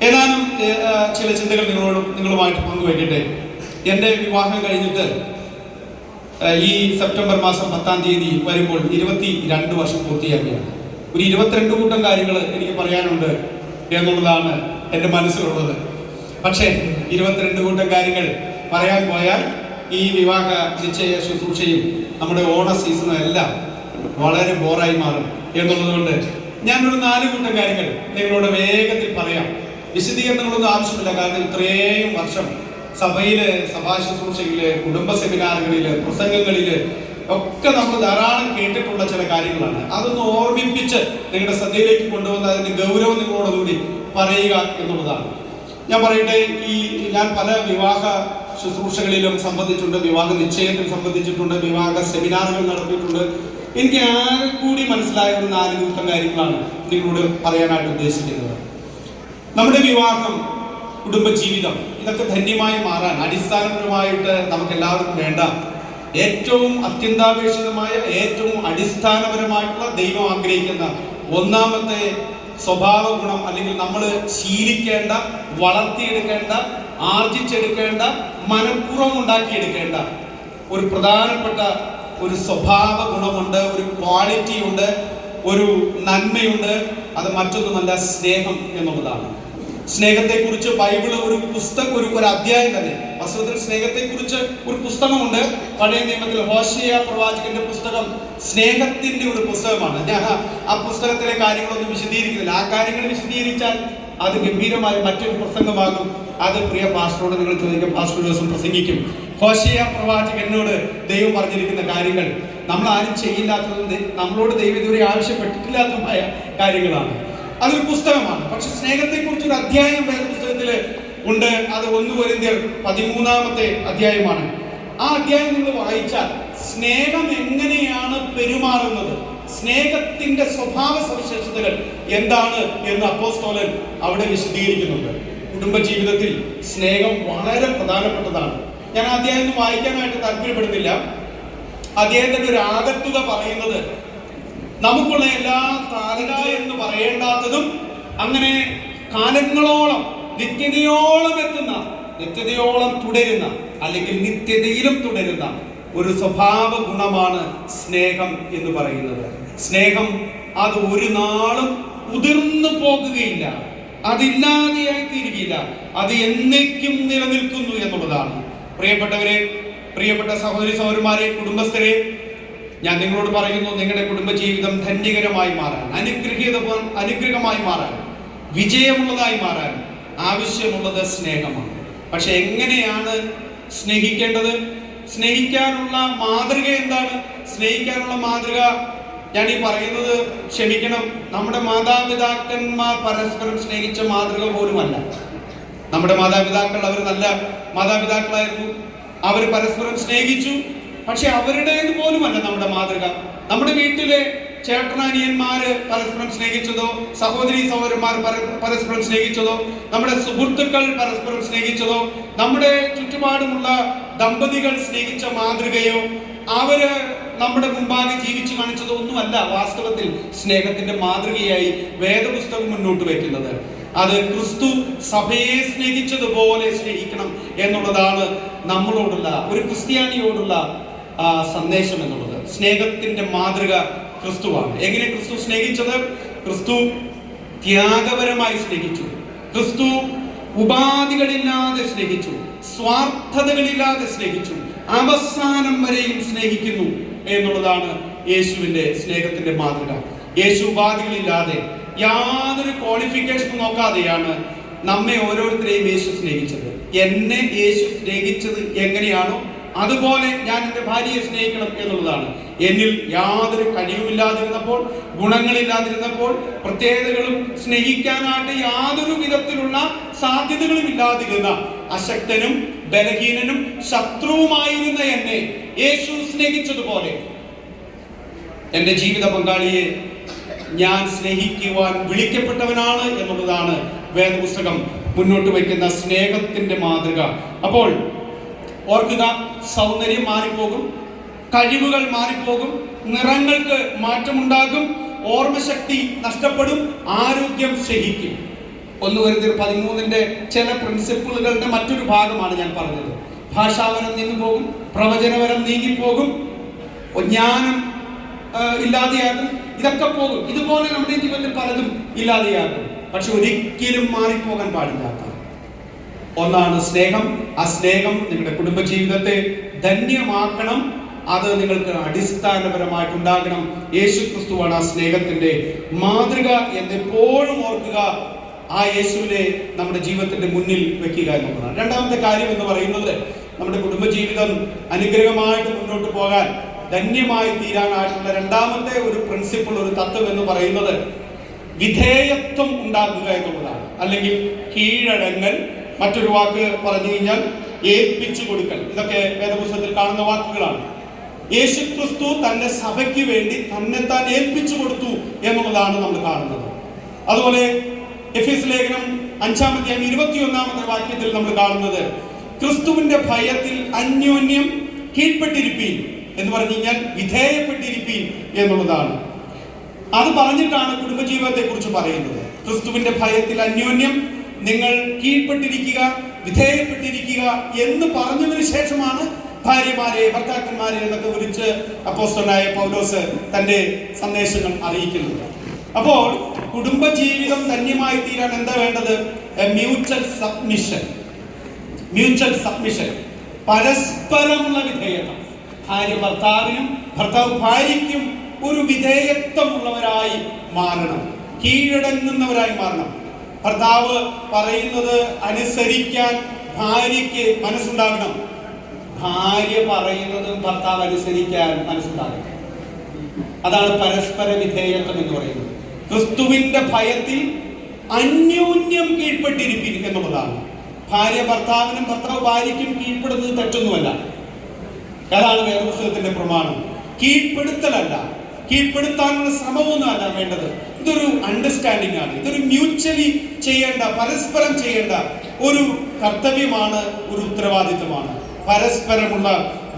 ഏതാനും ചില ചിന്തകൾ നിങ്ങളുമായിട്ട് പങ്കുവയ്ക്കട്ടെ. എൻ്റെ വിവാഹം കഴിഞ്ഞിട്ട് ഈ സെപ്റ്റംബർ മാസം 10-ാം തീയതി വരുമ്പോൾ 22 വർഷം പൂർത്തിയാക്കുകയാണ്. ഒരു 22 കൂട്ടം കാര്യങ്ങൾ എനിക്ക് പറയാനുണ്ട് എന്നുള്ളതാണ് എൻ്റെ മനസ്സിലുള്ളത്. പക്ഷേ 22 കൂട്ടം കാര്യങ്ങൾ പറയാൻ പോയാൽ ഈ വിവാഹ നിശ്ചയ ശുശ്രൂഷയും നമ്മുടെ ഓണ സീസണും എല്ലാം വളരെ ബോറായി മാറും എന്നുള്ളതുകൊണ്ട് ഞാനൊരു 4 കൂട്ടം കാര്യങ്ങൾ നിങ്ങളോട് വേഗത്തിൽ പറയാം. വിശദീകരണങ്ങളൊന്നും ആവശ്യമില്ല. കാരണം ഇത്രയും വർഷം സഭയില്, സഭാ ശുശ്രൂഷയില്, കുടുംബ സെമിനാറുകളില്, പ്രസംഗങ്ങളില് ഒക്കെ നമ്മൾ ധാരാളം കേട്ടിട്ടുള്ള ചില കാര്യങ്ങളാണ്. അതൊന്ന് ഓർമ്മിപ്പിച്ച് നിങ്ങളുടെ ശ്രദ്ധയിലേക്ക് കൊണ്ടുവന്ന് അതിന്റെ ഗൗരവം നിങ്ങളോടുകൂടി പറയുക എന്നുള്ളതാണ്. ഞാൻ പറയട്ടെ, ഞാൻ പല വിവാഹ ശുശ്രൂഷകളിലും സംബന്ധിച്ചിട്ടുണ്ട്, വിവാഹ നിശ്ചയത്തിൽ സംബന്ധിച്ചിട്ടുണ്ട്, വിവാഹ സെമിനാറുകൾ നടത്തിയിട്ടുണ്ട്. എനിക്ക് ആകെ കൂടി മനസ്സിലായ ഒരു 4 കൂട്ടം കാര്യങ്ങളാണ് നിങ്ങളോട് പറയാനായിട്ട് ഉദ്ദേശിക്കുന്നത്. നമ്മുടെ വിവാഹം, കുടുംബജീവിതം, ഇതൊക്കെ ധന്യമായി മാറാൻ അടിസ്ഥാനപരമായിട്ട് നമുക്ക് എല്ലാവർക്കും വേണ്ട ഏറ്റവും അത്യന്താപേക്ഷിതമായ, ഏറ്റവും അടിസ്ഥാനപരമായിട്ടുള്ള, ദൈവം ആഗ്രഹിക്കുന്ന ഒന്നാമത്തെ സ്വഭാവ ഗുണം, അല്ലെങ്കിൽ നമ്മൾ ശീലിക്കേണ്ട, വളർത്തിയെടുക്കേണ്ട, ആർജിച്ചെടുക്കേണ്ട, മനഃപൂർവ്വം ഉണ്ടാക്കിയെടുക്കേണ്ട ഒരു പ്രധാനപ്പെട്ട ഒരു സ്വഭാവ ഗുണമുണ്ട്, ഒരു ക്വാളിറ്റി ഉണ്ട്, ഒരു നന്മയുണ്ട്. അത് മറ്റൊന്നുമല്ല, സ്നേഹം എന്നുള്ളതാണ്. സ്നേഹത്തെക്കുറിച്ച് ബൈബിള് ഒരു പുസ്തകം, ഒരു അധ്യായം തന്നെ. വാസ്തവത്തിൽ സ്നേഹത്തെക്കുറിച്ച് ഒരു പുസ്തകമുണ്ട്. പഴയ നിയമത്തിൽ ഹോശേയ പ്രവാചകന്റെ പുസ്തകം സ്നേഹത്തിന്റെ ഒരു പുസ്തകമാണ്. ഞാൻ ആ പുസ്തകത്തിലെ കാര്യങ്ങളൊന്നും വിശദീകരിക്കുന്നില്ല. ആ കാര്യങ്ങൾ വിശദീകരിച്ചാൽ അത് ഗംഭീരമായ മറ്റൊരു പ്രസംഗമാകും. അത് പ്രിയ പാസ്റ്ററോട് നിങ്ങൾ ചോദിക്കും, പാസ്റ്റർ ദിവസം പ്രസംഗിക്കും. ഹോശേയ പ്രവാചകനോട് ദൈവം പറഞ്ഞിരിക്കുന്ന കാര്യങ്ങൾ നമ്മൾ ആരും ചെയ്യില്ലാത്തതും നമ്മളോട് ദൈവം ഇതുവരെ ആവശ്യപ്പെട്ടിട്ടില്ലാത്തതുമായ കാര്യങ്ങളാണ്. അതൊരു പുസ്തകമാണ്. പക്ഷെ സ്നേഹത്തെക്കുറിച്ചൊരു അധ്യായം വേറെ പുസ്തകത്തിൽ ഉണ്ട്. അത് 1 കൊരിന്ത്യർ 13-ാമത്തെ അധ്യായമാണ്. ആ അധ്യായം നിങ്ങൾ വായിച്ചാൽ സ്നേഹം എങ്ങനെയാണ് പെരുമാറുന്നത്, സ്നേഹത്തിന്റെ സ്വഭാവ സവിശേഷതകൾ എന്താണ് എന്ന് അപ്പോസ്തലൻ അവിടെ വിശദീകരിക്കുന്നുണ്ട്. കുടുംബജീവിതത്തിൽ സ്നേഹം വളരെ പ്രധാനപ്പെട്ടതാണ്. ഞാൻ ആ അധ്യായം വായിക്കാനായിട്ട് താല്പര്യപ്പെടുന്നില്ല. അദ്ദേഹത്തിന്റെ ഒരു ആകത്തുക പറയുന്നത് നമുക്കുള്ള എല്ലാ താരക എന്ന് പറയേണ്ടാത്തതും അങ്ങനെ കാലങ്ങളോളം നിത്യതയോളം എത്തുന്ന, നിത്യതയോളം തുടരുന്ന, അല്ലെങ്കിൽ നിത്യതയിലും തുടരുന്ന ഒരു സ്വഭാവ ഗുണമാണ് സ്നേഹം എന്ന് പറയുന്നത്. സ്നേഹം അത് ഒരു നാളും ഉതിർന്നു പോകുകയില്ല, അതില്ലാതെയായി തീരുകയില്ല, അത് എന്നേക്കും നിലനിൽക്കുന്നു എന്നുള്ളതാണ്. പ്രിയപ്പെട്ടവരെ, പ്രിയപ്പെട്ട സഹോദരി സഹോദരന്മാരെ, കുടുംബസ്ഥരെ, ഞാൻ നിങ്ങളോട് പറയുന്നു, നിങ്ങളുടെ കുടുംബജീവിതം ധന്യകരമായി മാറാൻ, അനുഗ്രഹമായി മാറാൻ, വിജയമുള്ളതായി മാറാൻ ആവശ്യമുള്ളത് സ്നേഹമാണ്. പക്ഷെ എങ്ങനെയാണ് സ്നേഹിക്കേണ്ടത്? സ്നേഹിക്കാനുള്ള മാതൃക എന്താണ്? സ്നേഹിക്കാനുള്ള മാതൃക ഞാൻ ഈ പറയുന്നത്, ക്ഷമിക്കണം, നമ്മുടെ മാതാപിതാക്കന്മാർ പരസ്പരം സ്നേഹിച്ച മാതൃക പോലുമല്ല. നമ്മുടെ മാതാപിതാക്കൾ, അവർ നല്ല മാതാപിതാക്കളായിരുന്നു, അവർ പരസ്പരം സ്നേഹിച്ചു. പക്ഷെ അവരുടേത് പോലുമല്ല നമ്മുടെ മാതൃക. നമ്മുടെ വീട്ടിലെ ചേട്ടനനിയന്മാര് പരസ്പരം സ്നേഹിച്ചതോ, സഹോദരി സഹോദരന്മാർ പരസ്പരം സ്നേഹിച്ചതോ, നമ്മുടെ സുഹൃത്തുക്കൾ പരസ്പരം സ്നേഹിച്ചതോ, നമ്മുടെ ചുറ്റുപാടുമുള്ള ദമ്പതികൾ സ്നേഹിച്ച മാതൃകയോ, അവര് നമ്മുടെ മുമ്പാകെ ജീവിച്ചു കാണിച്ചതോ ഒന്നുമല്ല വാസ്തവത്തിൽ സ്നേഹത്തിന്റെ മാതൃകയായി വേദപുസ്തകം മുന്നോട്ട് വയ്ക്കുന്നത്. അത് ക്രിസ്തു സഭയെ സ്നേഹിച്ചതുപോലെ സ്നേഹിക്കണം എന്നുള്ളതാണ് നമ്മളോടുള്ള, ഒരു ക്രിസ്ത്യാനിയോടുള്ള സന്ദേശം എന്നുള്ളത്. സ്നേഹത്തിന്റെ മാതൃക ക്രിസ്തുവാണ്. എങ്ങനെ ക്രിസ്തു സ്നേഹിച്ചത്? ക്രിസ്തു ത്യാഗപരമായി സ്നേഹിച്ചു. ക്രിസ്തു ഉപാധികളില്ലാതെ സ്നേഹിച്ചു, സ്വാർത്ഥതകളില്ലാതെ സ്നേഹിച്ചു, അവസാനം വരെയും സ്നേഹിക്കുന്നു എന്നുള്ളതാണ് യേശുവിന്റെ സ്നേഹത്തിന്റെ മാതൃക. യേശു ഉപാധികളില്ലാതെ, യാതൊരു ക്വാളിഫിക്കേഷനും നോക്കാതെയാണ് നമ്മെ ഓരോരുത്തരെയും യേശു സ്നേഹിച്ചത്. എന്നെ യേശു സ്നേഹിച്ചത് എങ്ങനെയാണോ അതുപോലെ ഞാൻ എൻ്റെ ഭാര്യയെ സ്നേഹിക്കണം എന്നുള്ളതാണ്. എന്നിൽ യാതൊരു കഴിവുമില്ലാതിരുന്നപ്പോൾ, ഗുണങ്ങളില്ലാതിരുന്നപ്പോൾ, പ്രത്യേകതകളും സ്നേഹിക്കാനായിട്ട് യാതൊരു വിധത്തിലുള്ള സാധ്യതകളും ഇല്ലാതിരുന്ന അശക്തനും ബലഹീനനും ശത്രുവുമായിരുന്ന എന്നെ യേശു സ്നേഹിച്ചതുപോലെ എൻ്റെ ജീവിത പങ്കാളിയെ ഞാൻ സ്നേഹിക്കുവാൻ വിളിക്കപ്പെട്ടവനാണ് എന്നുള്ളതാണ് വേദപുസ്തകം മുന്നോട്ട് വയ്ക്കുന്ന സ്നേഹത്തിന്റെ മാതൃക. അപ്പോൾ ഓർക്കുക, സൗന്ദര്യം മാറിപ്പോകും, കഴിവുകൾ മാറിപ്പോകും, നിറങ്ങൾക്ക് മാറ്റമുണ്ടാകും, ഓർമ്മശക്തി നഷ്ടപ്പെടും, ആരോഗ്യം ക്ഷയിക്കും. 1 കൊരിന്ത്യർ 13 ചില പ്രിൻസിപ്പിളുകളുടെ മറ്റൊരു ഭാഗമാണ് ഞാൻ പറഞ്ഞത്. ഭാഷാവരം നിന്നു പോകും, പ്രവചനവരം നീങ്ങിപ്പോകും, ജ്ഞാനം ഇല്ലാതെയാകും, ഇതൊക്കെ പോകും. ഇതുപോലെ നമ്മുടെ ജീവിതത്തിൽ പലതും ഇല്ലാതെയാകും. പക്ഷെ ഒരിക്കലും മാറിപ്പോകാൻ പാടില്ലാത്ത ഒന്നാണ് സ്നേഹം. ആ സ്നേഹം നിങ്ങളുടെ കുടുംബജീവിതത്തെ ധന്യമാക്കണം. അത് നിങ്ങൾക്ക് അടിസ്ഥാനപരമായിട്ടുണ്ടാകണം. യേശു ക്രിസ്തുവാണ് ആ സ്നേഹത്തിന്റെ മാതൃക എന്നെപ്പോഴും ഓർക്കുക. ആ യേശുവിനെ നമ്മുടെ ജീവിതത്തിന്റെ മുന്നിൽ വെക്കുക എന്നുള്ളതാണ്. രണ്ടാമത്തെ കാര്യം എന്ന് പറയുന്നത്, നമ്മുടെ കുടുംബജീവിതം അനുഗ്രഹമായിട്ട് മുന്നോട്ട് പോകാൻ, ധന്യമായി തീരാനായിട്ടുള്ള രണ്ടാമത്തെ ഒരു പ്രിൻസിപ്പിൾ, ഒരു തത്വം എന്ന് പറയുന്നത് വിധേയത്വം ഉണ്ടാക്കുക എന്നുള്ളതാണ്. അല്ലെങ്കിൽ കീഴടങ്ങൽ, മറ്റൊരു വാക്ക് പറഞ്ഞു കഴിഞ്ഞാൽ ഏൽപ്പിച്ചു കൊടുക്കൽ. ഇതൊക്കെ വേദപുസ്തകത്തിൽ കാണുന്ന വാക്കുകളാണ്. യേശു ക്രിസ്തു തന്റെ സഭയ്ക്ക് വേണ്ടി തന്നെത്താൻ ഏൽപ്പിച്ചു കൊടുത്തു എന്നുള്ളതാണ് നമ്മൾ കാണുന്നത്. അതുപോലെ എഫേസ്യ ലേഖനം 5-ാം അധ്യായം 21-ാമത്തെ വാക്യത്തിൽ നമ്മൾ കാണുന്നത് ക്രിസ്തുവിന്റെ ഭയത്തിൽ അന്യോന്യം കീഴ്പ്പെട്ടിരിപ്പീൻ എന്ന് പറഞ്ഞു കഴിഞ്ഞാൽ വിധേയപ്പെട്ടിരിപ്പീൻ എന്നുള്ളതാണ്. അത് പറഞ്ഞിട്ടാണ് കുടുംബജീവിതത്തെ കുറിച്ച് പറയുന്നത്. ക്രിസ്തുവിന്റെ ഭയത്തിൽ അന്യോന്യം നിങ്ങൾ കീഴ്പ്പെട്ടിരിക്കുക, വിധേയപ്പെട്ടിരിക്കുക എന്ന് പറഞ്ഞതിന് ശേഷമാണ് ഭാര്യമാരെ, ഭർത്താക്കന്മാരെ എന്നൊക്കെ വിളിച്ച് അപ്പോസ്തലനായ പൗലോസ് തന്റെ സന്ദേശങ്ങൾ അറിയിക്കുന്നത്. അപ്പോൾ കുടുംബജീവിതം ധന്യമായി തീരാൻ എന്താ വേണ്ടത്? Mutual submission. മ്യൂച്വൽ സബ്മിഷൻ, പരസ്പരമുള്ള വിധേയത്വം. ഭാര്യ ഭർത്താവിനും, ഭർത്താവ് ഭാര്യയ്ക്കും ഒരു വിധേയത്വമുള്ളവരായി മാറണം, കീഴടങ്ങുന്നവരായി മാറണം. ഭർത്താവ് പറയുന്നത് അനുസരിക്കാൻ ഭാര്യയ്ക്ക് മനസ്സുണ്ടാകണം, ഭാര്യ പറയുന്നതും ഭർത്താവ് അനുസരിക്കാൻ മനസ്സുണ്ടാകണം. അതാണ് പരസ്പര വിധേയത്വം എന്ന് പറയുന്നത്. ക്രിസ്തുവിന്റെ ഭയത്തിൽ അന്യോന്യം കീഴ്പ്പെട്ടിരിപ്പിൻ എന്നുള്ളതാണ്. ഭാര്യ ഭർത്താവിനും, ഭർത്താവ് ഭാര്യയ്ക്കും കീഴ്പ്പെടുന്നത് തെറ്റൊന്നുമല്ല. അതാണ് വേദപുസ്തകത്തിന്റെ പ്രമാണം. കീഴ്പ്പെടുത്തലല്ല, കീഴ്പ്പെടുത്താനുള്ള ശ്രമമൊന്നുമല്ല വേണ്ടത്. ഇതൊരു അണ്ടർസ്റ്റാൻഡിംഗ് ആണ്. ഇതൊരു മ്യൂച്വലി ചെയ്യേണ്ട, പരസ്പരം ചെയ്യേണ്ട ഒരു കർത്തവ്യമാണ്, ഒരു ഉത്തരവാദിത്വമാണ്. പരസ്പരമുള്ള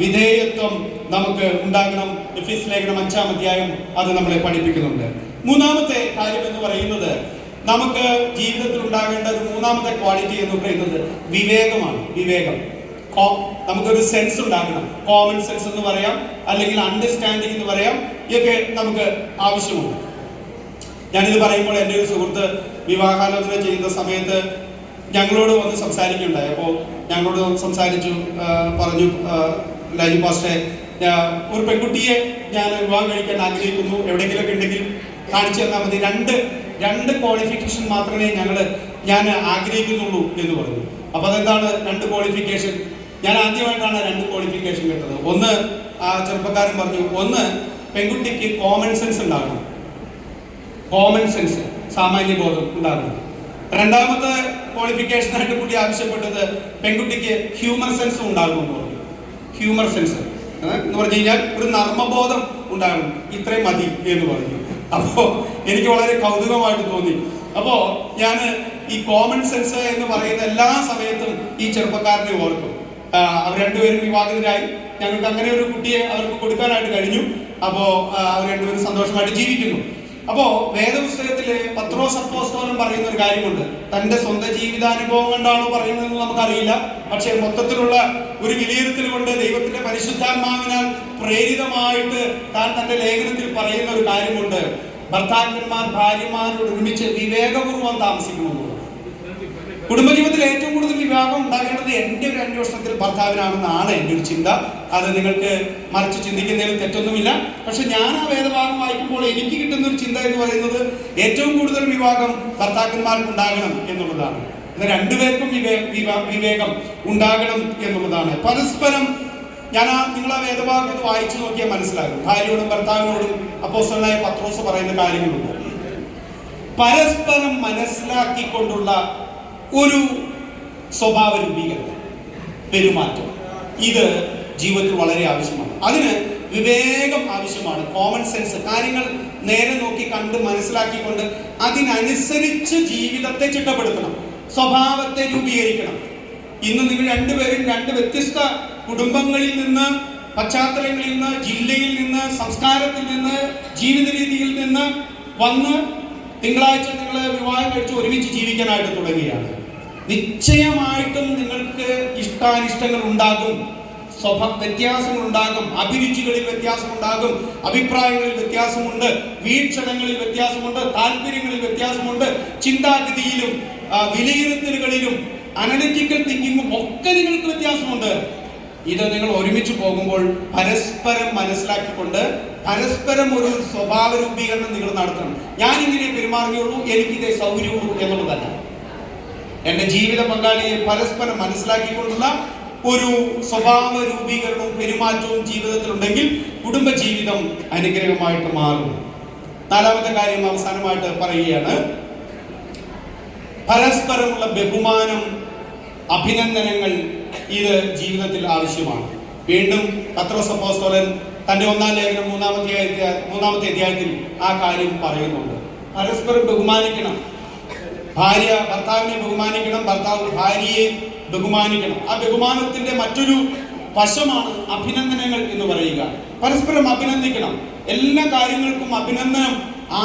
വിധേയത്വം നമുക്ക് ഉണ്ടാകണം. എഫേസ്യ ലേഖനം 5-ാം അധ്യായം അത് നമ്മളെ പഠിപ്പിക്കുന്നുണ്ട്. മൂന്നാമത്തെ കാര്യം എന്ന് പറയുന്നത്, നമുക്ക് ജീവിതത്തിൽ ഉണ്ടാകേണ്ട ഒരു മൂന്നാമത്തെ ക്വാളിറ്റി എന്ന് പറയുന്നത് വിവേകമാണ്. വിവേകം. നമുക്കൊരു സെൻസ് ഉണ്ടാക്കണം. കോമൺ സെൻസ് എന്ന് പറയാം, അല്ലെങ്കിൽ അണ്ടർസ്റ്റാൻഡിങ് എന്ന് പറയാം. ഇതൊക്കെ നമുക്ക് ആവശ്യമുണ്ട്. ഞാനിത് പറയുമ്പോൾ എൻ്റെ ഒരു സുഹൃത്ത് വിവാഹാലോചന ചെയ്യുന്ന സമയത്ത് ഞങ്ങളോട് വന്ന് സംസാരിക്കുകയുണ്ടായി. അപ്പോൾ ഞങ്ങളോട് സംസാരിച്ചു, പറഞ്ഞു, ലൈജു പാസ്റ്ററെ, ഒരു പെൺകുട്ടിയെ ഞാൻ വിവാഹം കഴിക്കാൻ ആഗ്രഹിക്കുന്നു, എവിടെയെങ്കിലുമൊക്കെ ഉണ്ടെങ്കിൽ കാണിച്ചു തന്നാൽ മതി. രണ്ട് ക്വാളിഫിക്കേഷൻ മാത്രമേ ഞാൻ ആഗ്രഹിക്കുന്നുള്ളൂ എന്ന് പറഞ്ഞു. അപ്പൊ അതെന്താണ് 2 ക്വാളിഫിക്കേഷൻ? ഞാൻ ആദ്യമായിട്ടാണ് 2 ക്വാളിഫിക്കേഷൻ കേട്ടത്. ഒന്ന്, ആ ചെറുപ്പക്കാരൻ പറഞ്ഞു, ഒന്ന് പെൺകുട്ടിക്ക് കോമൺ സെൻസ് ഉണ്ടാകണം, കോമൺ സെൻസ്, സാമാന്യ ബോധം ഉണ്ടാകണം. രണ്ടാമത്തെ ക്വാളിഫിക്കേഷൻ ആയിട്ട് കൂടി ആവശ്യപ്പെട്ടത് പെൺകുട്ടിക്ക് ഹ്യൂമർ സെൻസും ഉണ്ടാകുമെന്ന് പറഞ്ഞു. ഹ്യൂമർ സെൻസ് എന്ന് പറഞ്ഞു കഴിഞ്ഞാൽ ഒരു നർമ്മബോധം ഉണ്ടാകണം. ഇത്രയും മതി എന്ന് പറഞ്ഞു. അപ്പോ എനിക്ക് വളരെ കൗതുകമായിട്ട് തോന്നി. അപ്പോ ഞാൻ ഈ കോമൺ സെൻസ് എന്ന് പറയുന്ന എല്ലാ സമയത്തും ഈ ചെറുപ്പക്കാരനെ ഓർക്കും. അവർ രണ്ടുപേരും വിവാഹിതരായി. ഞങ്ങൾക്ക് അങ്ങനെ ഒരു കുട്ടിയെ അവർക്ക് കൊടുക്കാനായിട്ട് കഴിഞ്ഞു. അപ്പോ അവർ രണ്ടുപേരും സന്തോഷമായിട്ട് ജീവിക്കുന്നു. അപ്പോ വേദപുസ്തകത്തില് പത്രോസ് അപ്പോസ്തലൻ പറയുന്ന ഒരു കാര്യമുണ്ട്. തന്റെ സ്വന്തം ജീവിതാനുഭവം കൊണ്ടാണോ പറയുന്നതെന്ന് നമുക്കറിയില്ല. പക്ഷെ മൊത്തത്തിലുള്ള ഒരു വിലയിരുത്തൽ കൊണ്ട് ദൈവത്തിന്റെ പരിശുദ്ധാത്മാവിനാൽ പ്രേരിതമായിട്ട് താൻ തന്റെ ലേഖനത്തിൽ പറയുന്ന ഒരു കാര്യമുണ്ട്. ഭർത്താക്കന്മാർ ഭാര്യമാരോട് ഒരുമിച്ച് വിവേകപൂർവ്വം താമസിക്കണമെന്നുള്ളത്. കുടുംബജീവിതത്തിൽ ഏറ്റവും കൂടുതൽ വിവാഹം ഉണ്ടാകേണ്ടത് എൻ്റെ ഒരു അന്വേഷണത്തിൽ ഭർത്താവിനാണെന്നാണ് എൻ്റെ ഒരു ചിന്ത. അത് നിങ്ങൾക്ക് മറിച്ച് ചിന്തിക്കുന്നതിൽ തെറ്റൊന്നുമില്ല. പക്ഷെ ഞാൻ ആ വേദഭാഗം വായിക്കുമ്പോൾ എനിക്ക് കിട്ടുന്ന ഒരു ചിന്ത എന്ന് പറയുന്നത് ഏറ്റവും കൂടുതൽ വിവാഹം ഭർത്താക്കന്മാർക്ക് ഉണ്ടാകണം എന്നുള്ളതാണ്. എന്നാൽ രണ്ടുപേർക്കും വിവേകം ഉണ്ടാകണം എന്നുള്ളതാണ്. പരസ്പരം നിങ്ങൾ ആ വേദഭാഗം വായിച്ചു നോക്കിയാൽ മനസ്സിലാകും. ഭാര്യയോടും ഭർത്താവിനോടും അപ്പോസ്തലനായ പത്രോസ് പറയുന്ന കാര്യങ്ങളുണ്ട്. പരസ്പരം മനസ്സിലാക്കിക്കൊണ്ടുള്ള ഒരു സ്വഭാവ രൂപീകരണം, പെരുമാറ്റം, ഇത് ജീവിതത്തിൽ വളരെ ആവശ്യമാണ്. അതിന് വിവേകം ആവശ്യമാണ്, കോമൺ സെൻസ്. കാര്യങ്ങൾ നേരെ നോക്കി കണ്ട് മനസ്സിലാക്കിക്കൊണ്ട് അതിനനുസരിച്ച് ജീവിതത്തെ ചിട്ടപ്പെടുത്തണം, സ്വഭാവത്തെ രൂപീകരിക്കണം. ഇന്ന് നിങ്ങൾ രണ്ടുപേരും 2 വ്യത്യസ്ത കുടുംബങ്ങളിൽ നിന്ന്, പശ്ചാത്തലങ്ങളിൽ നിന്ന്, ജില്ലയിൽ നിന്ന്, സംസ്കാരത്തിൽ നിന്ന്, ജീവിത രീതിയിൽ നിന്ന് വന്ന് തിങ്കളാഴ്ച നിങ്ങൾ വിവാഹം കഴിച്ച് ഒരുമിച്ച് ജീവിക്കാനായിട്ട് തുടങ്ങുകയാണ്. നിശ്ചയമായിട്ടും നിങ്ങൾക്ക് ഇഷ്ടാനിഷ്ടങ്ങൾ ഉണ്ടാകും, വ്യത്യാസങ്ങൾ ഉണ്ടാകും, അഭിരുചികളിൽ വ്യത്യാസമുണ്ടാകും, അഭിപ്രായങ്ങളിൽ വ്യത്യാസമുണ്ട്, വീക്ഷണങ്ങളിൽ വ്യത്യാസമുണ്ട്, താല്പര്യങ്ങളിൽ വ്യത്യാസമുണ്ട്, ചിന്താഗതിയിലും വിലയിരുത്തലുകളിലും അനലിറ്റിക്കൽ തിങ്കിങ്ങും ഒക്കെ നിങ്ങൾക്ക് വ്യത്യാസമുണ്ട്. ഇത് നിങ്ങൾ ഒരുമിച്ച് പോകുമ്പോൾ പരസ്പരം മനസ്സിലാക്കിക്കൊണ്ട് പരസ്പരം ഒരു സ്വഭാവ രൂപീകരണം നിങ്ങൾ നടത്തണം. ഞാൻ ഇങ്ങനെ പെരുമാറുകയുള്ളൂ, എനിക്കിതേ സൗകര്യമുള്ളൂ എന്നുള്ളതല്ല. എൻ്റെ ജീവിത പങ്കാളിയെ പരസ്പരം മനസ്സിലാക്കിക്കൊണ്ടുള്ള ഒരു സ്വഭാവ രൂപീകരണവും പെരുമാറ്റവും ജീവിതത്തിലുണ്ടെങ്കിൽ കുടുംബജീവിതം അനുഗ്രഹമായിട്ട് മാറും. നാലാമത്തെ കാര്യം അവസാനമായിട്ട് പറയുകയാണ്, പരസ്പരമുള്ള ബഹുമാനം, അഭിനന്ദനങ്ങൾ ഇത് ജീവിതത്തിൽ ആവശ്യമാണ്. വീണ്ടും പത്രോസ് അപ്പോസ്തലൻ തന്റെ 1-ാം ലേഖനം 3-ാമത്തെ അധ്യായത്തിൽ ആ കാര്യം പറയുന്നുണ്ട്. പരസ്പരം ബഹുമാനിക്കണം. ഭാര്യ ഭർത്താവിനെ ബഹുമാനിക്കണം, ഭർത്താവ് ഭാര്യയെ ബഹുമാനിക്കണം. ആ ബഹുമാനത്തിന്റെ മറ്റൊരു വശമാണ് അഭിനന്ദനങ്ങൾ എന്ന് പറയുക. പരസ്പരം അഭിനന്ദിക്കണം. എല്ലാ കാര്യങ്ങൾക്കും അഭിനന്ദനം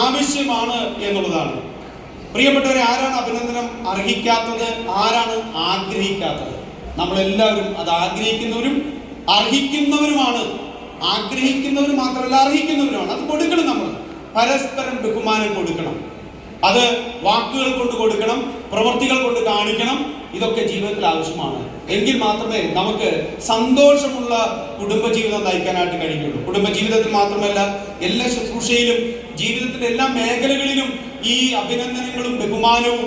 ആവശ്യമാണ് എന്നുള്ളതാണ്. പ്രിയപ്പെട്ടവരെ, ആരാണ് അഭിനന്ദനം അർഹിക്കാത്തത്? ആരാണ് ആഗ്രഹിക്കാത്തത്? നമ്മളെല്ലാവരും അത് ആഗ്രഹിക്കുന്നവരും അർഹിക്കുന്നവരുമാണ്. ആഗ്രഹിക്കുന്നവർ മാത്രമല്ല, അർഹിക്കുന്നവരുമാണ്. അത് കൊടുക്കണം. നമ്മൾ പരസ്പരം ബഹുമാനം കൊടുക്കണം. അത് വാക്കുകൾ കൊണ്ട് കൊടുക്കണം, പ്രവൃത്തികൾ കൊണ്ട് കാണിക്കണം. ഇതൊക്കെ ജീവിതത്തിൽ ആവശ്യമാണ്. എങ്കിൽ മാത്രമേ നമുക്ക് സന്തോഷമുള്ള കുടുംബജീവിതം നയിക്കാനായിട്ട് കഴിയുള്ളൂ. കുടുംബജീവിതത്തിൽ മാത്രമല്ല, എല്ലാ ശുശ്രൂഷയിലും, ജീവിതത്തിന്റെ എല്ലാ മേഖലകളിലും ഈ അഭിനന്ദനങ്ങളും ബഹുമാനവും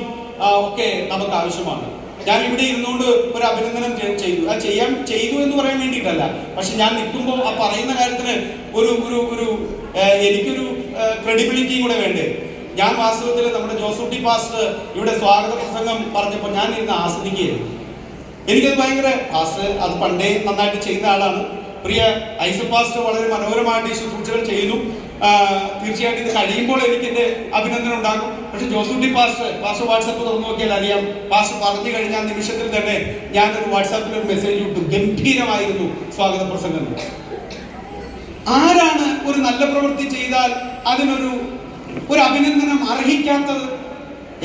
ഒക്കെ നമുക്ക് ആവശ്യമാണ്. ഞാൻ ഇവിടെ ഇരുന്നുകൊണ്ട് ഒരു അഭിനന്ദനം ചെയ്തു, അത് ചെയ്തു എന്ന് പറയാൻ വേണ്ടിയിട്ടല്ല. പക്ഷെ ഞാൻ നിൽക്കുമ്പോൾ ആ പറയുന്ന കാര്യത്തിന് എനിക്കൊരു ക്രെഡിബിലിറ്റിയും കൂടെ വേണ്ടേ. ഞാൻ വാസ്തവത്തിൽ നമ്മുടെ ജോസൂട്ടി പാസ്റ്റർ ഇവിടെ സ്വാഗത പ്രസംഗം പറഞ്ഞപ്പോൾ ഞാൻ ഇരുന്ന് ആസ്വദിക്കുകയായിരുന്നു. എനിക്കത് ഭയങ്കര, പാസ്റ്റർ അത് പണ്ടേ നന്നായിട്ട് ചെയ്യുന്ന ആളാണ്. പ്രിയ ഐസക് പാസ്റ്റർ വളരെ മനോഹരമായിട്ട് ഈ ശുശ്രൂഷകൾ ചെയ്യുന്നു. തീർച്ചയായിട്ടും ഇത് കഴിയുമ്പോൾ എനിക്ക് എൻ്റെ അഭിനന്ദനം ഉണ്ടാകും. പക്ഷെ ജോസൂട്ടി പാസ്റ്റർ വാട്സാപ്പ് തുറന്നു നോക്കിയാൽ അറിയാം, പാസ്റ്റർ പറഞ്ഞു കഴിഞ്ഞാൽ നിമിഷത്തിൽ തന്നെ ഞാനൊരു വാട്സാപ്പിൽ ഒരു മെസ്സേജ് ഇട്ടു, ഗംഭീരമായിരുന്നു സ്വാഗത പ്രസംഗം. ആരാണ് ഒരു നല്ല പ്രവൃത്തി ചെയ്താൽ അതിനൊരു അഭിനന്ദനം അർഹിക്കാത്തത്?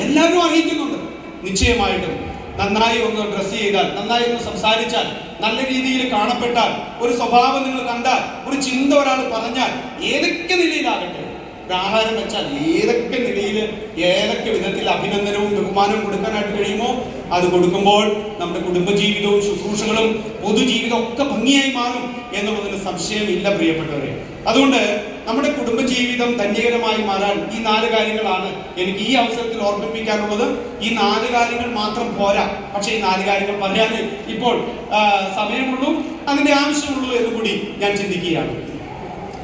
എല്ലാവരും അർഹിക്കുന്നുണ്ട്. നിശ്ചയമായിട്ടും നന്നായി ഒന്ന് ഡ്രസ് ചെയ്താൽ, നന്നായി ഒന്ന് സംസാരിച്ചാൽ, നല്ല രീതിയിൽ കാണപ്പെട്ടാൽ, ഒരു സ്വഭാവം നിങ്ങൾ കണ്ടാൽ, ഒരു ചിന്ത ഒരാൾ പറഞ്ഞാൽ, ഏതൊക്കെ നിലയിലാകട്ടെ, ഒരു ആഹാരം വെച്ചാൽ ഏതൊക്കെ നിലയിൽ ഏതൊക്കെ വിധത്തിൽ അഭിനന്ദനവും ബഹുമാനവും കൊടുക്കാനായിട്ട് കഴിയുമോ അത് കൊടുക്കുമ്പോൾ നമ്മുടെ കുടുംബജീവിതവും ശുശ്രൂഷകളും പൊതുജീവിതവും ഒക്കെ ഭംഗിയായി മാറും എന്നുള്ളതിന് സംശയമില്ല പ്രിയപ്പെട്ടവരെ. അതുകൊണ്ട് നമ്മുടെ കുടുംബജീവിതം ധന്യകരമായി മാറാൻ ഈ 4 കാര്യങ്ങളാണ് എനിക്ക് ഈ അവസരത്തിൽ ഓർമ്മിപ്പിക്കാനുള്ളത്. ഈ 4 കാര്യങ്ങൾ മാത്രം പോരാ, പക്ഷേ ഈ 4 കാര്യങ്ങൾ പറയാൻ ഇപ്പോൾ സമയമുള്ളൂ, അതിന്റെ ആവശ്യമുള്ളൂ എന്ന് കൂടി ഞാൻ ചിന്തിക്കുകയാണ്.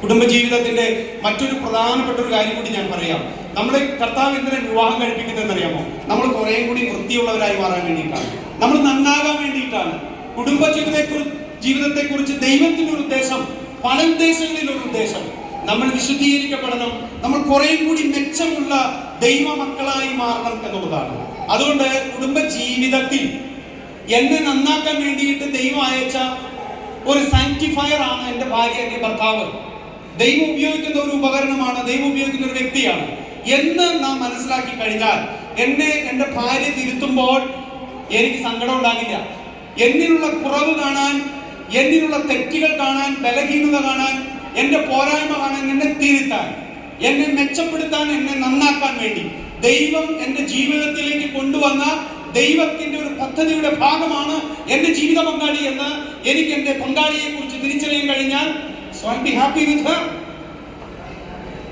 കുടുംബജീവിതത്തിന്റെ മറ്റൊരു പ്രധാനപ്പെട്ട ഒരു കാര്യം കൂടി ഞാൻ പറയാം. നമ്മുടെ കർത്താവ് എന്തിനെ വിവാഹം കഴിപ്പിക്കുന്നതെന്ന് അറിയാമോ? നമ്മൾ കുറേ കൂടി വൃത്തിയുള്ളവരായി മാറാൻ വേണ്ടിയിട്ടാണ്, നമ്മൾ നന്നാകാൻ വേണ്ടിയിട്ടാണ്. ജീവിതത്തെക്കുറിച്ച് ദൈവത്തിന്റെ ഒരു ഉദ്ദേശം, പല ഉദ്ദേശങ്ങളിലൊരു ഉദ്ദേശം. നമ്മൾ വിശുദ്ധീകരിക്കപ്പെടണം, നമ്മൾ കുറേ കൂടി മെച്ചമുള്ള ദൈവ മക്കളായി മാറണം എന്നുള്ളതാണ്. അതുകൊണ്ട് കുടുംബജീവിതത്തിൽ എന്നെ നന്നാക്കാൻ വേണ്ടിയിട്ട് ദൈവം അയച്ച ഒരു സാങ്ക്ടിഫയർ ആണ് എൻ്റെ ഭാര്യ, എൻ്റെ ഭർത്താവ്. ദൈവം ഉപയോഗിക്കുന്ന ഒരു ഉപകരണമാണ്, ദൈവം ഉപയോഗിക്കുന്ന ഒരു വ്യക്തിയാണ് എന്ന് നാം മനസ്സിലാക്കി കഴിഞ്ഞാൽ എൻ്റെ ഭാര്യ തിരുത്തുമ്പോൾ എനിക്ക് സങ്കടം ഉണ്ടാകില്ല. എന്നിലുള്ള കുറവ് കാണാൻ, എന്നിലുള്ള തെറ്റുകൾ കാണാൻ, ബലഹീനത കാണാൻ, എൻ്റെ പോരായ്മ കാണാൻ, എന്നെ തിരുത്താൻ, എന്നെ മെച്ചപ്പെടുത്താൻ, എന്നെ നന്നാക്കാൻ വേണ്ടി ദൈവം എൻ്റെ ജീവിതത്തിലേക്ക് കൊണ്ടുവന്ന ദൈവത്തിന്റെ ഒരു പദ്ധതിയുടെ ഭാഗമാണ് എൻ്റെ ജീവിത പങ്കാളി എന്ന് എനിക്ക് എൻ്റെ പങ്കാളിയെ കുറിച്ച് തിരിച്ചറിയാൻ കഴിഞ്ഞാൽ so I'll be happy with her.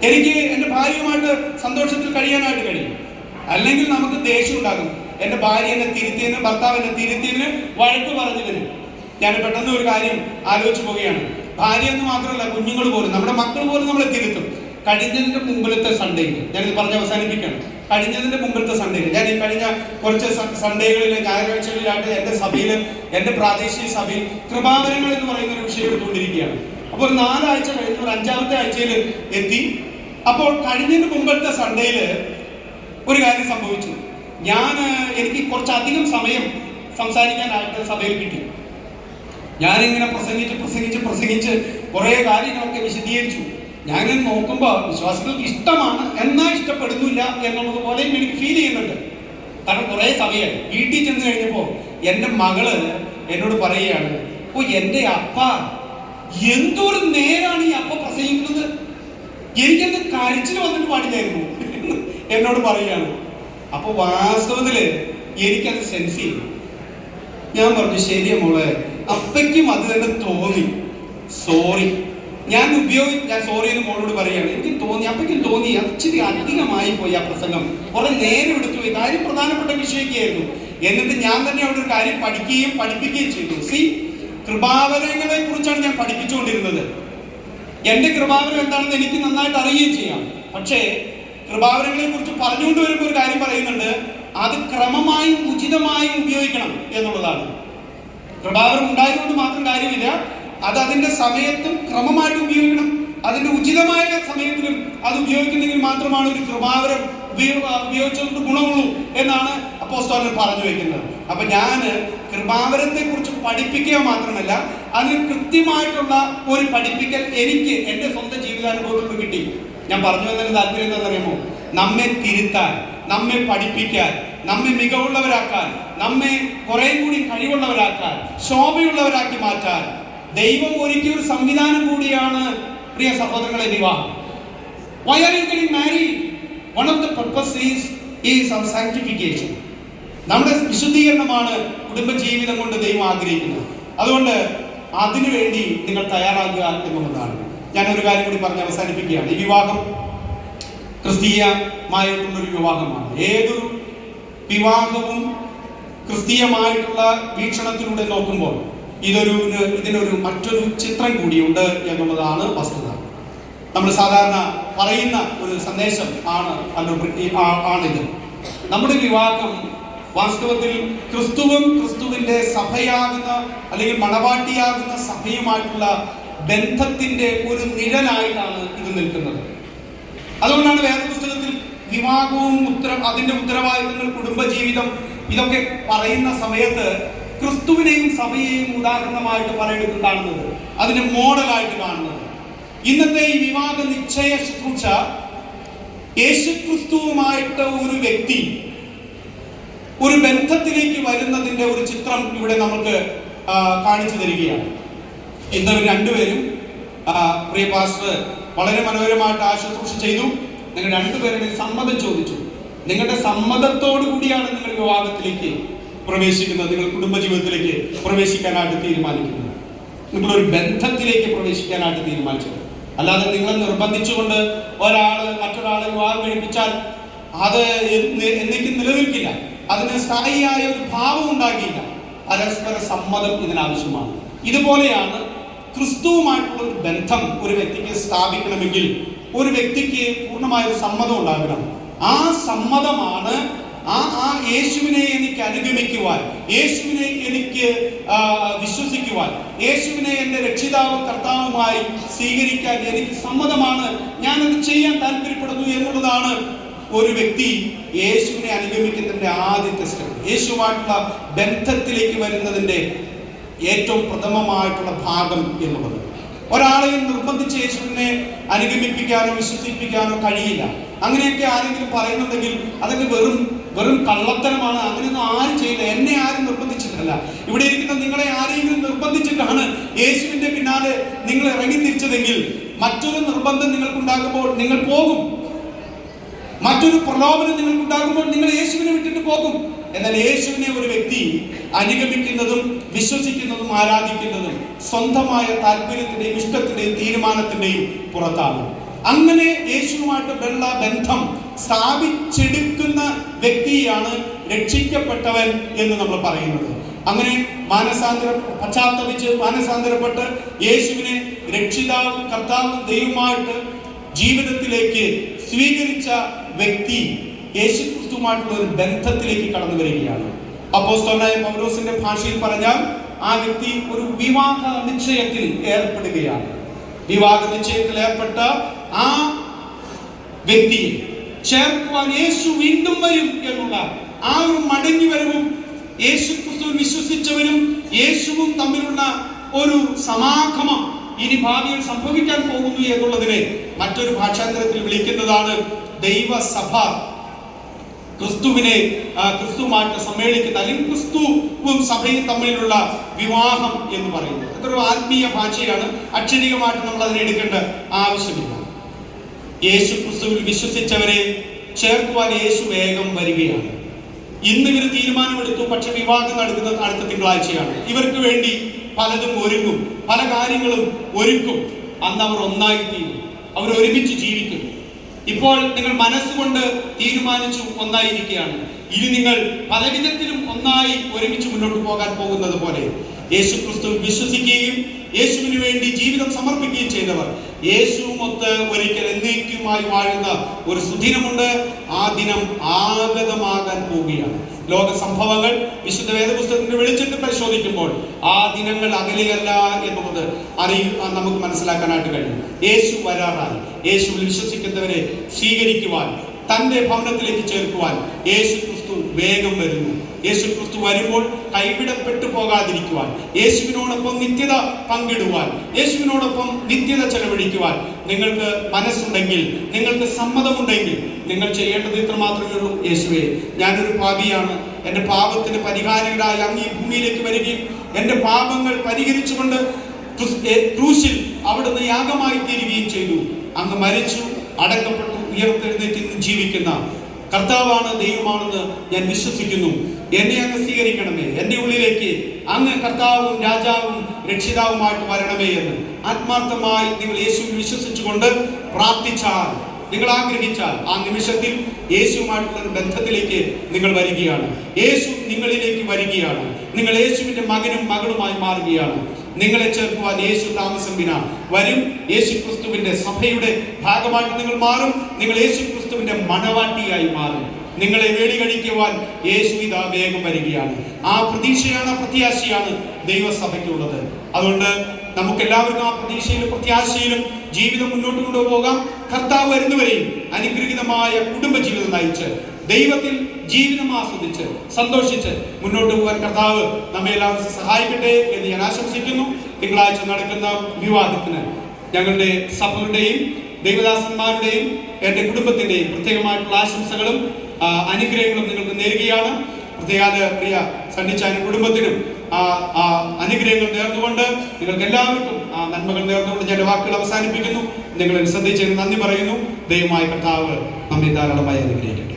എനിക്ക് എൻ്റെ ഭാര്യയുമായിട്ട് സന്തോഷത്തിൽ കഴിയാനായിട്ട് കഴിയും. അല്ലെങ്കിൽ നമുക്ക് ദേഷ്യം ഉണ്ടാകും. എൻ്റെ ഭാര്യ എന്നെ തിരുത്തിയതിന്, ഭർത്താവ് എന്നെ തിരുത്തിയതിന്, വഴക്ക് പറഞ്ഞതിന്. ഞാൻ പെട്ടെന്ന് ഒരു കാര്യം ആലോചിച്ച് പോവുകയാണ്. ഭാര്യ എന്ന് മാത്രമല്ല, കുഞ്ഞുങ്ങൾ പോലും, നമ്മുടെ മക്കൾ പോലും നമ്മളെ തിരുത്തും. കഴിഞ്ഞതിന്റെ മുമ്പിലത്തെ സൺഡേയിൽ, ഞാനിത് പറഞ്ഞ് അവസാനിപ്പിക്കുകയാണ്. കഴിഞ്ഞതിന്റെ മുമ്പിലത്തെ സൺഡേയിൽ, ഞാൻ ഈ കഴിഞ്ഞ കുറച്ച് സൺഡേകളിൽ, ഞായറാഴ്ചകളിലായിട്ട് എൻ്റെ സഭയിൽ, എൻ്റെ പ്രാദേശിക സഭയിൽ കൃപാവരങ്ങൾ എന്ന് പറയുന്ന ഒരു വിഷയം എടുത്തുകൊണ്ടിരിക്കുകയാണ്. അപ്പോൾ ഒരു 4 ആഴ്ച കഴിഞ്ഞ് ഒരു 5ാമത്തെ ആഴ്ചയിൽ എത്തി. അപ്പോൾ കഴിഞ്ഞതിന് മുമ്പത്തെ സൺഡേയിൽ ഒരു കാര്യം സംഭവിച്ചു. എനിക്ക് കുറച്ചധികം സമയം സംസാരിക്കാനായിട്ട് സഭയിൽ കിട്ടി. ഞാനിങ്ങനെ പ്രസംഗിച്ച് കുറേ കാര്യങ്ങളൊക്കെ വിശദീകരിച്ചു. ഞാൻ നോക്കുമ്പോൾ വിശ്വാസികൾക്ക് ഇഷ്ടമാണ്, എന്നാൽ ഇഷ്ടപ്പെടുന്നില്ല എന്നുള്ളത് പോലെയും എനിക്ക് ഫീൽ ചെയ്യുന്നുണ്ട്. കാരണം കുറേ സമയം വീട്ടിൽ ചെന്ന് കഴിഞ്ഞപ്പോൾ എൻ്റെ മകള് എന്നോട് പറയുകയാണ്, ഓ എൻ്റെ അപ്പ എന്തൊരു നേരാണ് ഈ അപ്പ പ്രസംഗിക്കുന്നത്, എനിക്കെന്ത് കരച്ചിൽ വന്നിട്ട് പാടില്ലായിരുന്നു എന്നോട് പറയുകയാണ്. അപ്പോൾ വാസ്തവത്തില് എനിക്കത് സെൻസ് ചെയ്തു. ഞാൻ പറഞ്ഞു, ശരിയാ മോളെ, അപ്പയ്ക്കും അത് തന്നെ തോന്നി, സോറി. ഞാൻ സോറി എന്ന് മോളോട് പറയുകയാണ്. എനിക്ക് തോന്നി, അപ്പയ്ക്കും തോന്നി ഇച്ചിരി അധികമായി പോയി ആ പ്രസംഗം, കുറെ നേരം എടുത്തു പോയി. കാര്യം പ്രധാനപ്പെട്ട വിഷയമൊക്കെയായിരുന്നു. എന്നിട്ട് ഞാൻ തന്നെ അവിടെ ഒരു കാര്യം പഠിപ്പിക്കുകയും ചെയ്തു. കൃപാവരങ്ങളെ കുറിച്ചാണ് ഞാൻ പഠിപ്പിച്ചുകൊണ്ടിരുന്നത്. എന്റെ കൃപാവരം എന്താണെന്ന് എനിക്ക് നന്നായിട്ട് അറിയുകയും ചെയ്യാം. പക്ഷേ കൃപാവരങ്ങളെ കുറിച്ച് പറഞ്ഞുകൊണ്ട് വരുമ്പോൾ ഒരു കാര്യം പറയുന്നുണ്ട്, അത് ക്രമമായും ഉചിതമായും ഉപയോഗിക്കണം എന്നുള്ളതാണ്. കൃപാവരം ഉണ്ടായതുകൊണ്ട് മാത്രം കാര്യമില്ല, അത് അതിന്റെ സമയത്തും ക്രമമായിട്ട് ഉപയോഗിക്കണം. അതിന്റെ ഉചിതമായ സമയത്തിലും അത് ഉപയോഗിക്കുന്നെങ്കിൽ മാത്രമാണ് ഒരു കൃപാവരം ഉപയോഗിച്ചുകൊണ്ട് ഗുണമുള്ളൂ എന്നാണ് അപ്പോസ്തലൻ പറഞ്ഞു വെക്കുന്നത്. അപ്പൊ ഞാൻ കൃപാവരത്തെ കുറിച്ച് പഠിപ്പിക്കുക മാത്രമല്ല, അതിന് കൃത്യമായിട്ടുള്ള ഒരു പഠിപ്പിക്കൽ എനിക്ക് എൻ്റെ സ്വന്തം ജീവിതാനുഭവത്തിൽ കിട്ടി. ഞാൻ പറഞ്ഞു വന്നതിന് താല്പര്യം എന്താണെന്നറിയാമോ? നമ്മെ തിരുത്താൻ, നമ്മെ പഠിപ്പിക്കാൻ, നമ്മെ മികവുള്ളവരാക്കാൻ, നമ്മെ കുറെ കൂടി കഴിവുള്ളവരാക്കാൻ, ശോഭയുള്ളവരാക്കി മാറ്റാൻ ദൈവം ഒരുക്കിയ ഒരു സംവിധാനം കൂടിയാണ് പ്രിയ സഹോദരങ്ങളെ വിവാഹം. Why are you getting married? One of the purposes is our sanctification. നമ്മുടെ വിശുദ്ധീകരണമാണ് കുടുംബജീവിതം കൊണ്ട് ദൈവം ആഗ്രഹിക്കുന്നത്. അതുകൊണ്ട് അതിനുവേണ്ടി നിങ്ങൾ തയ്യാറാകുക എന്നുള്ളതാണ്. ഞാൻ ഒരു കാര്യം കൂടി പറഞ്ഞ് അവസാനിപ്പിക്കുകയാണ്. ഈ വിവാഹം ക്രിസ്തീയമായിട്ടുള്ളൊരു വിവാഹമാണ്. ഏതൊരു വിവാഹവും ക്രിസ്തീയമായിട്ടുള്ള വീക്ഷണത്തിലൂടെ നോക്കുമ്പോൾ ഇതിനൊരു മറ്റൊരു ചിത്രം കൂടിയുണ്ട് എന്നുള്ളതാണ് വസ്തുത. നമ്മൾ സാധാരണ പറയുന്ന ഒരു സന്ദേശം ആണിത്. നമ്മുടെ വിവാഹം വാസ്തവത്തിൽ ക്രിസ്തുവും ക്രിസ്തുവിന്റെ സഭയാകുന്ന അല്ലെങ്കിൽ മണവാട്ടിയാകുന്ന സഭയുമായിട്ടുള്ള ബന്ധത്തിന്റെ ഒരു നിഴലായിട്ടാണ് ഇത് നിൽക്കുന്നത്. അതുകൊണ്ടാണ് വേദപുസ്തകത്തിൽ വിവാഹവും അതിന്റെ ഉത്തരവാദിത്തങ്ങൾ, കുടുംബജീവിതം ഇതൊക്കെ പറയുന്ന സമയത്ത് ക്രിസ്തുവിനെയും സഭയെയും ഉദാഹരണമായിട്ട് പറയെടുത്ത് കാണുന്നത്, അതിന്റെ മോഡലായിട്ട് കാണുന്നത്. ഇന്നത്തെ ഈ വിവാഹ നിശ്ചയ ശുശ്രൂഷ യേശുക്രിസ്തുവുമായിട്ട് ഒരു വ്യക്തി ഒരു ബന്ധത്തിലേക്ക് വരുന്നതിന്റെ ഒരു ചിത്രം ഇവിടെ നമുക്ക് കാണിച്ചു തരികയാണ്. ഇന്നവർ രണ്ടുപേരും പ്രിയ പാസ്റ്റർ വളരെ മനോഹരമായിട്ട് ആ ശുശ്രൂഷ ചെയ്തു. നിങ്ങൾ രണ്ടുപേരുടെയും സമ്മതം ചോദിച്ചു. നിങ്ങളുടെ സമ്മതത്തോടു കൂടിയാണ് നിങ്ങൾ വിവാഹത്തിലേക്ക് പ്രവേശിക്കുന്നത്, നിങ്ങൾ കുടുംബജീവിതത്തിലേക്ക് പ്രവേശിക്കാനായിട്ട് തീരുമാനിക്കുന്നത്, നിങ്ങളൊരു ബന്ധത്തിലേക്ക് പ്രവേശിക്കാനായിട്ട് തീരുമാനിച്ചത്. അല്ലാതെ നിങ്ങൾ നിർബന്ധിച്ചുകൊണ്ട് മറ്റൊരാളെ വിവാഹം കഴിപ്പിച്ചാൽ അത് എന്നേക്കും നിലനിൽക്കില്ല. അതിന് സ്ഥായിയായ ഒരു ഭാവം ഉണ്ടാകില്ല. പരസ്പര സമ്മതം ഇതിനാവശ്യമാണ്. ഇതുപോലെയാണ് ക്രിസ്തുവുമായിട്ടുള്ള ഒരു ബന്ധം ഒരു വ്യക്തിക്ക് സ്ഥാപിക്കണമെങ്കിൽ ഒരു വ്യക്തിക്ക് പൂർണ്ണമായ ഒരു സമ്മതം ഉണ്ടാകണം. ആ സമ്മതമാണ് ആ യേശുവിനെ എനിക്ക് അനുഗമിക്കുവാൻ, യേശുവിനെ എനിക്ക് വിശ്വസിക്കുവാൻ, യേശുവിനെ എൻ്റെ രക്ഷിതാവും കർത്താവുമായി സ്വീകരിക്കാൻ എനിക്ക് സമ്മതമാണ്, ഞാനത് ചെയ്യാൻ താല്പര്യപ്പെടുന്നു എന്നുള്ളതാണ് ഒരു വ്യക്തി യേശുവിനെ അനുഗമിക്കുന്നതിന്റെ ആദ്യത്തെ സ്റ്റെപ്പ്. യേശുവായിട്ടുള്ള ബന്ധത്തിലേക്ക് വരുന്നതിന്റെ ഏറ്റവും പ്രഥമമായിട്ടുള്ള ഭാഗം എന്നുള്ളത്. ഒരാളെയും നിർബന്ധിച്ച് യേശുവിനെ അനുഗമിപ്പിക്കാനോ വിശ്വസിപ്പിക്കാനോ കഴിയില്ല. അങ്ങനെയൊക്കെ ആരെങ്കിലും പറയുന്നുണ്ടെങ്കിൽ അതൊക്കെ വെറും കള്ളത്തരമാണ്. അങ്ങനെയൊന്നും ആരും ചെയ്യില്ല. എന്നെ ആരും നിർബന്ധിച്ചിട്ടല്ല. ഇവിടെ ഇരിക്കുന്ന നിങ്ങളെ ആരെങ്കിലും നിർബന്ധിച്ചിട്ടാണ് യേശുവിന്റെ പിന്നാലെ നിങ്ങൾ ഇറങ്ങി തിരിച്ചതെങ്കിൽ മറ്റൊരു നിർബന്ധം നിങ്ങൾക്കുണ്ടാകുമ്പോൾ നിങ്ങൾ പോകും. മറ്റൊരു പ്രലോഭനം നിങ്ങൾക്കുണ്ടാകുമ്പോൾ നിങ്ങൾ യേശുവിനെ വിട്ടിട്ട് പോകും. എന്നാൽ യേശുവിനെ ഒരു വ്യക്തി അനുഗമിക്കുന്നതും വിശ്വസിക്കുന്നതും ആരാധിക്കുന്നതും സ്വന്തമായ താല്പര്യത്തിന്റെയും ഇഷ്ടത്തിന്റെയും തീരുമാനത്തിന്റെയും പുറത്താണ്. അങ്ങനെ യേശുവുമായിട്ട് ബന്ധം സ്ഥാപിച്ചെടുക്കുന്ന വ്യക്തിയാണ് രക്ഷിക്കപ്പെട്ടവൻ എന്ന് നമ്മൾ പറയുന്നത്. അങ്ങനെ പശ്ചാത്തപിച്ച് മാനസാന്തരപ്പെട്ട് യേശുവിനെ രക്ഷിതാവും കർത്താവും ദൈവമായിട്ട് ജീവിതത്തിലേക്ക് സ്വീകരിച്ച വ്യക്തി യേശുക്രിസ്തുവുമായിട്ടുള്ള ഒരു ബന്ധത്തിലേക്ക് കടന്നു വരികയാണ്. അപ്പോസ്തലനായ പൗലോസിന്റെ ഭാഷയിൽ പറഞ്ഞാൽ ആ വ്യക്തി ഒരു വിവാഹ നിശ്ചയത്തിൽ ഏർപ്പെടുകയാണ്. വിവാഹ നിശ്ചയത്തിൽ ഏർപ്പെട്ട ആ വ്യക്തിയെ ചേർക്കുവാൻ യേശു വീണ്ടും വരും എന്നുള്ള ആ ഒരു മടങ്ങി വരവും യേശുക്രിസ്തു വിശ്വസിച്ചവരും യേശുവും തമ്മിലുള്ള ഒരു സമാഗമം ഇനി ഭാവിയിൽ സംഭവിക്കാൻ പോകുന്നു എന്നുള്ളതിനെ മറ്റൊരു ഭാഷാന്തരത്തിൽ വിളിക്കുന്നതാണ് ദൈവസഭ. ക്രിസ്തുവുമായിട്ട് സമ്മേളിക്കുന്ന, അല്ലെങ്കിൽ ക്രിസ്തുവും സഭയും തമ്മിലുള്ള വിവാഹം എന്ന് പറയുന്നത് അതൊരു ആത്മീയ ഭാഷയാണ്. അക്ഷരികമായിട്ട് നമ്മൾ അതിനെ എടുക്കേണ്ട ആവശ്യമില്ല. യേശു ക്രിസ്തുവിൽ വിശ്വസിച്ചവരെ ചേർക്കുവാൻ യേശു വേഗം വരികയാണ്. ഇന്ന് ഇവർ തീരുമാനമെടുത്തു, പക്ഷെ വിവാഹം നടക്കുന്നത് അടുത്ത തിങ്കളാഴ്ചയാണ്. ഇവർക്ക് വേണ്ടി പലതും ഒരുങ്ങും, പല കാര്യങ്ങളും ഒരുക്കും. അന്ന് അവർ ഒന്നായി തീരും, അവർ ഒരുമിച്ച് ജീവിക്കും. ഇപ്പോൾ നിങ്ങൾ മനസ്സുകൊണ്ട് തീരുമാനിച്ചു ഒന്നായിരിക്കുകയാണ്. ഇനി നിങ്ങൾ പല വിധത്തിലും ഒന്നായി ഒരുമിച്ച് മുന്നോട്ട് പോകാൻ പോകുന്നത് പോലെ യേശു ക്രിസ്തു വിശ്വസിക്കുകയും യേശുവിന് വേണ്ടി ജീവിതം സമർപ്പിക്കുകയും ചെയ്തവർ യേശുവുമൊത്ത് ഒരിക്കൽ എന്നേക്കുമായി വാഴുന്ന ഒരു സുദിനമുണ്ട്. ആ ദിനം ആഗതമാകാൻ പോവുകയാണ്. ലോക സംഭവങ്ങൾ വിശുദ്ധ വേദപുസ്തകത്തിന്റെ വെളിച്ചത്തിൽ പരിശോധിക്കുമ്പോൾ ആ ദിനങ്ങൾ അകലെയല്ല എന്നുള്ളത് നമുക്ക് മനസ്സിലാക്കാനായിട്ട് കഴിയും. യേശു വരാറായി. യേശുവിൽ വിശ്വസിക്കുന്നവരെ സ്വീകരിക്കുവാൻ, തന്റെ ഭവനത്തിലേക്ക് ചേർക്കുവാൻ യേശു ക്രിസ്തു വേഗം വരുന്നു. യേശു ക്രിസ്തു വരുമ്പോൾ കൈവിടപ്പെട്ടു പോകാതിരിക്കുവാൻ, യേശുവിനോടൊപ്പം നിത്യത പങ്കിടുവാൻ, യേശുവിനോടൊപ്പം നിത്യത ചെലവഴിക്കുവാൻ നിങ്ങൾക്ക് മനസ്സുണ്ടെങ്കിൽ, നിങ്ങൾക്ക് സമ്മതമുണ്ടെങ്കിൽ നിങ്ങൾ ചെയ്യേണ്ടത് ഇത്ര മാത്രമേ ഉള്ളൂ. യേശുവേ, ഞാനൊരു പാപിയാണ്. എൻ്റെ പാപത്തിന് പരിഹാരകരായി അങ്ങ് ഈ ഭൂമിയിലേക്ക് വരികയും എൻ്റെ പാപങ്ങൾ പരിഹരിച്ചുകൊണ്ട് ക്രൂശിൽ അവിടുന്ന് യാഗമായി തീരുകയും ചെയ്തു. അങ്ങ് മരിച്ചു, അടക്കപ്പെട്ടു, ഉയർത്തെഴുന്നേറ്റ് ജീവിക്കുന്ന കർത്താവാണ്, ദൈവമാണെന്ന് ഞാൻ വിശ്വസിക്കുന്നു. എന്നെ അങ്ങ് സ്വീകരിക്കണമേ. എൻ്റെ ഉള്ളിലേക്ക് അങ്ങ് കർത്താവും രാജാവും രക്ഷിതാവുമായിട്ട് വരണമേ എന്ന് ആത്മാർത്ഥമായി നിങ്ങൾ യേശുവിൽ വിശ്വസിച്ചുകൊണ്ട് പ്രാർത്ഥിച്ചാൽ, നിങ്ങൾ ആഗ്രഹിച്ചാൽ, ആ നിമിഷത്തിൽ യേശുവുമായിട്ടുള്ള ഒരു ബന്ധത്തിലേക്ക് നിങ്ങൾ വരികയാണ്. യേശു നിങ്ങളിലേക്ക് വരികയാണ്. നിങ്ങൾ യേശുവിന്റെ മകനും മകളുമായി മാറുകയാണ്. നിങ്ങളെ ചേർക്കുവാൻ യേശു താമസം വിന വരും. യേശു ക്രിസ്തുവിന്റെ സഭയുടെ ഭാഗമായിട്ട് നിങ്ങൾ മാറും. നിങ്ങൾ യേശു ക്രിസ്തുവിന്റെ മണവാട്ടിയായി മാറും. നിങ്ങളെ വേടികഴിക്കുവാൻ യേശു ഇതാ വേഗം വരികയാണ്. ആ പ്രതീക്ഷയാണ്, ആ പ്രത്യാശയാണ് ദൈവസഭയ്ക്കുള്ളത്. അതുകൊണ്ട് നമുക്ക് എല്ലാവർക്കും ആ പ്രതീക്ഷയിലും പ്രത്യാശയിലും ജീവിതം മുന്നോട്ട് കൊണ്ടുപോകാം. കർത്താവ് വരുന്നവരെയും അനുഗ്രഹീതമായ കുടുംബജീവിതം നയിച്ച് ദൈവത്തിൽ ജീവിതം ആസ്വദിച്ച് സന്തോഷിച്ച് മുന്നോട്ട് പോകാൻ കർത്താവ് നമ്മെ എല്ലാവരും സഹായിക്കട്ടെ എന്ന് ഞാൻ ആശംസിക്കുന്നു. തിങ്കളാഴ്ച നടക്കുന്ന വിവാഹത്തിന് ഞങ്ങളുടെ സഭയുടെയും ദൈവദാസന്മാരുടെയും എൻ്റെ കുടുംബത്തിൻ്റെയും പ്രത്യേകമായിട്ടുള്ള ആശംസകളും അനുഗ്രഹങ്ങളും നിങ്ങൾക്ക് നേരുകയാണ്. പ്രത്യേക പ്രിയ സണ്ണിച്ചാനും കുടുംബത്തിനും അനുഗ്രഹങ്ങൾ നേർന്നുകൊണ്ട് നിങ്ങൾക്ക് എല്ലാവർക്കും നന്മകൾ നേർന്നുകൊണ്ട് ഞാൻ വാക്കുകൾ അവസാനിപ്പിക്കുന്നു. നിങ്ങളെ ശ്രദ്ധിച്ചതിന് നന്ദി പറയുന്നു. ദൈവമായ കർത്താവ് നമ്മെ ധാരാളമായി അനുഗ്രഹിക്കും.